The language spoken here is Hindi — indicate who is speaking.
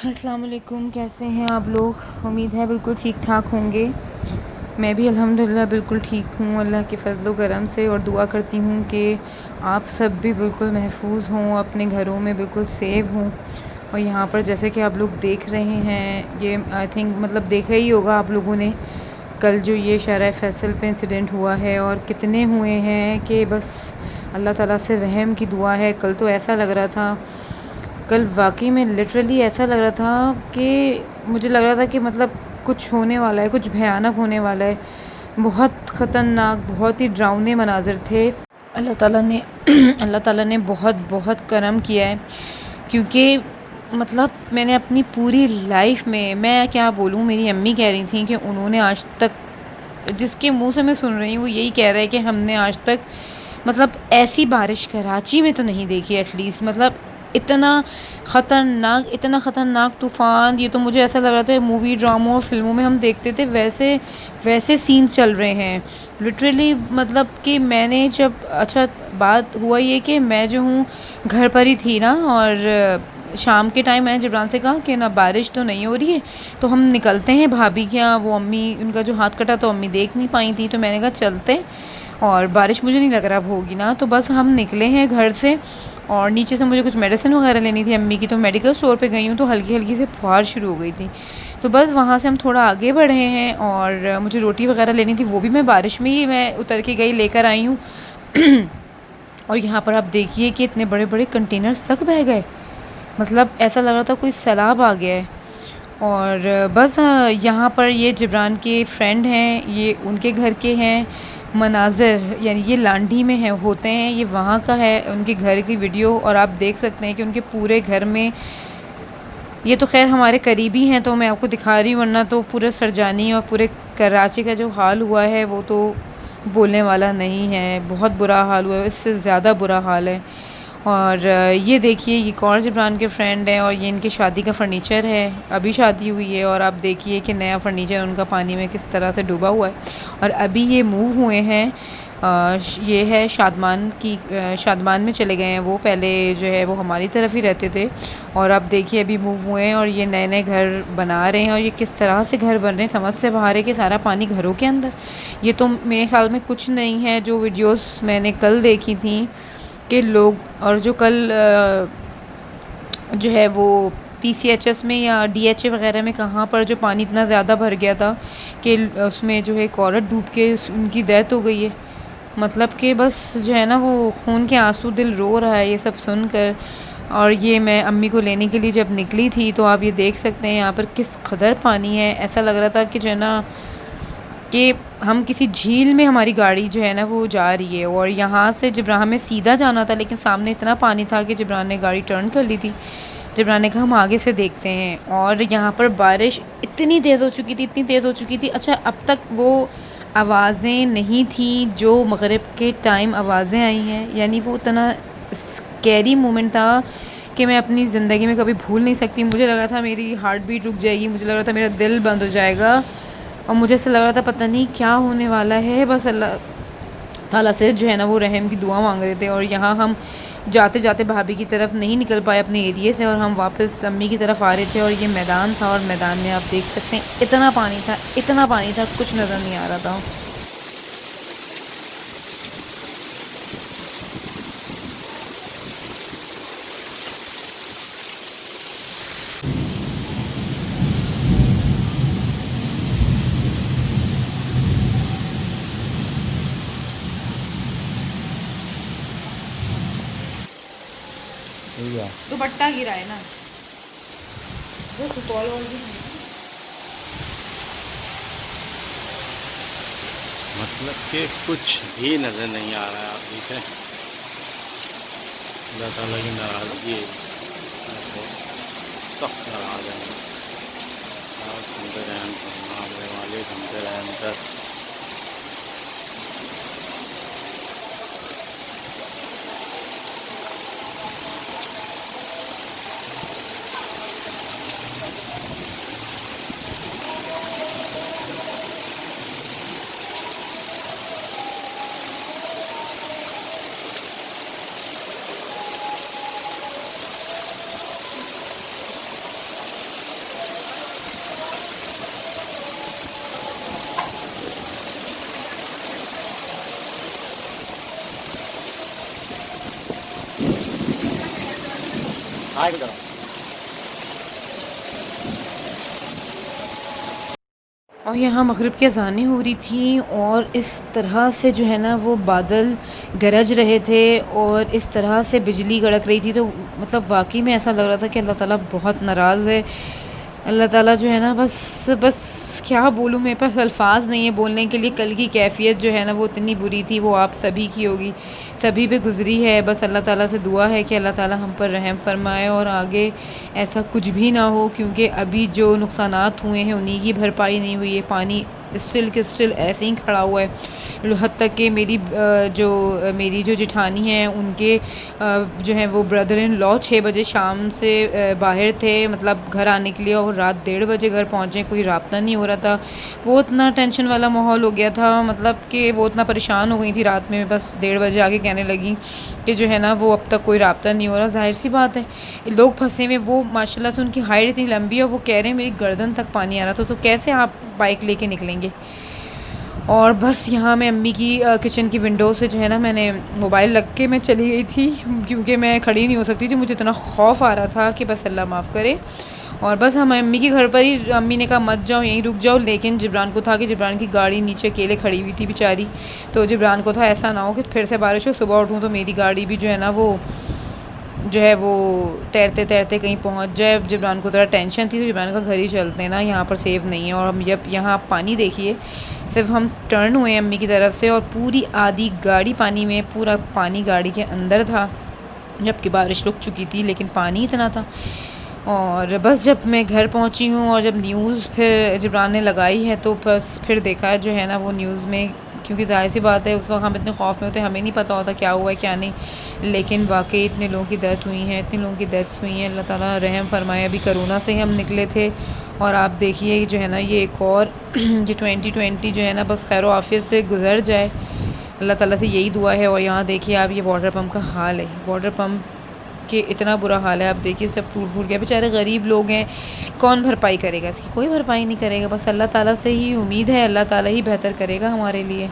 Speaker 1: अस्सलाम वालेकुम। कैसे हैं आप लोग? उम्मीद है बिल्कुल ठीक ठाक होंगे। मैं भी अल्हम्दुलिल्लाह बिल्कुल ठीक हूँ अल्लाह के फ़ज़ल व करम से, और दुआ करती हूँ कि आप सब भी बिल्कुल महफूज़ हों, अपने घरों में बिल्कुल सेफ़ हों। और यहाँ पर जैसे कि आप लोग देख रहे हैं, ये आई थिंक मतलब देखा ही होगा आप लोगों ने, कल जो ये शाहराह फैसल पे इंसिडेंट हुआ है, और कितने हुए हैं कि बस अल्लाह ताला से रहम की दुआ है। कल तो ऐसा लग रहा था, कल वाक़ई में लिटरली ऐसा लग रहा था कि मुझे लग रहा था कि मतलब कुछ होने वाला है, कुछ भयानक होने वाला है। बहुत ख़तरनाक, बहुत ही डरावने मनाज़िर थे। अल्लाह ताला ने अल्लाह ताला ने बहुत बहुत करम किया है, क्योंकि मतलब मैंने अपनी पूरी लाइफ में, मैं क्या बोलूँ, मेरी अम्मी कह रही थी कि उन्होंने आज तक, जिसके मुंह से मैं सुन रही हूँ वो यही कह रहा है कि हमने आज तक मतलब ऐसी बारिश कराची में तो नहीं देखी एटलीस्ट। मतलब इतना ख़तरनाक तूफ़ान, ये तो मुझे ऐसा लग रहा था मूवी ड्रामों और फिल्मों में हम देखते थे वैसे वैसे सीन चल रहे हैं लिटरली। मतलब कि मैंने जब, अच्छा बात हुआ ये कि मैं जो हूँ घर पर ही थी ना, और शाम के टाइम मैंने जिब्रान से कहा कि ना बारिश तो नहीं हो रही है, तो हम निकलते हैं भाभी के यहाँ। वो अम्मी, उनका जो हाथ कटा तो अम्मी देख नहीं पाई थी, तो मैंने कहा चलते हैं, और बारिश मुझे नहीं लग रहा अब होगी ना, तो बस हम निकले हैं घर से। और नीचे से मुझे कुछ मेडिसिन वगैरह लेनी थी अम्मी की, तो मेडिकल स्टोर पे गई हूँ, तो हल्की हल्की से फुहार शुरू हो गई थी। तो बस वहाँ से हम थोड़ा आगे बढ़े हैं, और मुझे रोटी वगैरह लेनी थी, वो भी मैं बारिश में ही मैं उतर के गई, लेकर आई हूँ। और यहाँ पर आप देखिए कि इतने बड़े बड़े कंटेनर्स तक बह गए। मतलब ऐसा लग रहा था कोई सैलाब आ गया है। और बस यहाँ पर ये जिब्रान के फ्रेंड हैं, ये उनके घर के हैं मनाज़िर, यानी ये लांडी में है होते हैं, ये वहाँ का है उनके घर की वीडियो। और आप देख सकते हैं कि उनके पूरे घर में, ये तो खैर हमारे करीबी हैं तो मैं आपको दिखा रही हूँ, वरना तो पूरे सरजानी और पूरे कराची का जो हाल हुआ है वो तो बोलने वाला नहीं है। बहुत बुरा हाल हुआ है, इससे ज़्यादा बुरा हाल है। और ये देखिए, ये कौर जिब्रान के फ्रेंड हैं, और ये इनकी शादी का फ़र्नीचर है, अभी शादी हुई है, और आप देखिए कि नया फ़र्नीचर उनका पानी में किस तरह से डूबा हुआ है। और अभी ये मूव हुए हैं, ये है शादमान की, शादमान में चले गए हैं वो, पहले जो है वो हमारी तरफ ही रहते थे, और अब देखिए अभी मूव हुए हैं, और ये नए नए घर बना रहे हैं। और ये किस तरह से घर बन रहे हैं, समझ से बाहर है कि सारा पानी घरों के अंदर। ये तो मेरे ख्याल में कुछ नहीं है, जो वीडियोस मैंने कल देखी थी कि लोग, और जो कल जो है वो पीसीएचएस में या डीएचए वगैरह में कहाँ पर जो पानी इतना ज़्यादा भर गया था कि उसमें जो है एक औरत डूब के उनकी डेथ हो गई है। मतलब कि बस जो है ना, वो खून के आंसू, दिल रो रहा है ये सब सुनकर। और ये मैं अम्मी को लेने के लिए जब निकली थी, तो आप ये देख सकते हैं यहाँ पर किस कदर पानी है। ऐसा लग रहा था कि जो है ना, कि हम किसी झील में, हमारी गाड़ी जो है ना वो जा रही है। और यहाँ से जिब्रान, हमें सीधा जाना था, लेकिन सामने इतना पानी था कि जिब्रान ने गाड़ी टर्न कर ली थी। जिब्रान ने कहा हम आगे से देखते हैं। और यहाँ पर बारिश इतनी तेज़ हो चुकी थी, इतनी तेज़ हो चुकी थी। अच्छा, अब तक वो आवाज़ें नहीं थी जो मगरिब के टाइम आवाज़ें आई हैं, यानी वो इतना स्कैरी मोमेंट था कि मैं अपनी ज़िंदगी में कभी भूल नहीं सकती। मुझे लग रहा था मेरी हार्ट बीट रुक जाएगी, मुझे लग रहा था मेरा दिल बंद हो जाएगा, और मुझे ऐसा लग रहा था पता नहीं क्या होने वाला है। बस अल्लाह ताला से जो है ना वो रहम की दुआ मांग रहे थे। और यहाँ हम जाते जाते भाभी की तरफ नहीं निकल पाए अपने एरिए से, और हम वापस अम्मी की तरफ आ रहे थे, और ये मैदान था, और मैदान में आप देख सकते हैं इतना पानी था, इतना पानी था, कुछ नज़र नहीं आ रहा था। दुपट्टा गिरा है ना, वो सुपौल वाली भी है।
Speaker 2: मतलब कि कुछ भी नज़र नहीं आ रहा है। आप देखें, अल्लाह ताला की नाराज़गी है, बहुत सख्त नाराज़ है। आप हमसे रहम फरमा, हमारे मालिक हमसे रहम कर। हाय की तरह।
Speaker 1: और यहाँ मगरिब की अज़ानें हो रही थी और इस तरह से जो है ना वो बादल गरज रहे थे और इस तरह से बिजली कड़क रही थी, तो मतलब वाक़ई में ऐसा लग रहा था कि अल्लाह ताला बहुत नाराज़ है। अल्लाह ताला जो है ना बस बस क्या बोलूँ, मेरे पास अल्फ़ाज़ नहीं है बोलने के लिए। कल की कैफ़ियत जो है ना वो इतनी बुरी थी, वो आप सभी की होगी, सभी पे गुज़री है। बस अल्लाह ताला से दुआ है कि अल्लाह ताला हम पर रहम फ़रमाए और आगे ऐसा कुछ भी ना हो, क्योंकि अभी जो नुकसानात हुए हैं उन्हीं की भरपाई नहीं हुई है। पानी स्टिल के स्टिल ऐसे ही खड़ा हुआ है। हद तक कि मेरी जो जेठानी हैं उनके जो है वो ब्रदर इन लॉ 6 बजे शाम से बाहर थे, मतलब घर आने के लिए, और रात 1:30 बजे घर पहुँचे। कोई राब्ता नहीं हो रहा था। वो इतना टेंशन वाला माहौल हो गया था, मतलब कि वो इतना परेशान हो गई थी रात में। बस 1:30 बजे आके कहने लगी कि जो है ना वो अब तक कोई राब्ता नहीं हो रहा। ज़ाहिर सी बात है, लोग फंसे हुए। वो माशाल्लाह से उनकी हाइट इतनी लंबी है, वो कह रहे हैं मेरी गर्दन तक पानी आ रहा था, तो कैसे आप बाइक लेके निकलेंगे। और बस यहाँ मैं अम्मी की किचन की विंडो से जो है ना मैंने मोबाइल रख के मैं चली गई थी, क्योंकि मैं खड़ी नहीं हो सकती थी, मुझे इतना खौफ आ रहा था कि बस अल्लाह माफ़ करे। और बस हम अम्मी के घर पर ही, अम्मी ने कहा मत जाओ, यहीं रुक जाओ, लेकिन जिब्रान को था कि जिब्रान की गाड़ी नीचे अकेले खड़ी हुई थी बेचारी, तो जिब्रान को था ऐसा ना हो कि फिर से बारिश हो, सुबह उठूँ तो मेरी गाड़ी भी जो है ना वो जो है वो तैरते तैरते कहीं पहुंच जाए। जिब्रान को थोड़ा टेंशन थी, तो जिब्रान का घर ही चलते हैं ना, यहाँ पर सेफ़ नहीं है। और हम जब यहाँ आप पानी देखिए, सिर्फ हम टर्न हुए अम्मी की तरफ से और पूरी आधी गाड़ी पानी में, पूरा पानी गाड़ी के अंदर था, जबकि बारिश रुक चुकी थी लेकिन पानी इतना था। और बस जब मैं घर पहुंची हूँ और जब न्यूज़ फिर जिब्रान ने लगाई है, तो बस फिर देखा जो है ना वो न्यूज़ में, क्योंकि ज़ाहिर सी बात है उस वक्त हम इतने खौफ में होते, हमें नहीं पता होता क्या हुआ है क्या नहीं, लेकिन वाकई इतने लोगों की डेथ हुई हैं, इतने लोगों की डेथ्स हुई हैं। अल्लाह ताला रहम फरमाए। अभी कोरोना से हम निकले थे और आप देखिए जो है ना ये एक और ये 2020 जो है ना बस खैर आफियत से गुजर जाए, अल्लाह ताला से यही दुआ है। और यहाँ देखिए आप, ये वाटर पम्प का हाल है, वाटर पम्प के इतना बुरा हाल है। आप देखिए सब टूट फूट गया, बेचारे गरीब लोग हैं, कौन भरपाई करेगा इसकी, कोई भरपाई नहीं करेगा। बस अल्लाह ताला से ही उम्मीद है, अल्लाह ताला ही बेहतर करेगा हमारे लिए।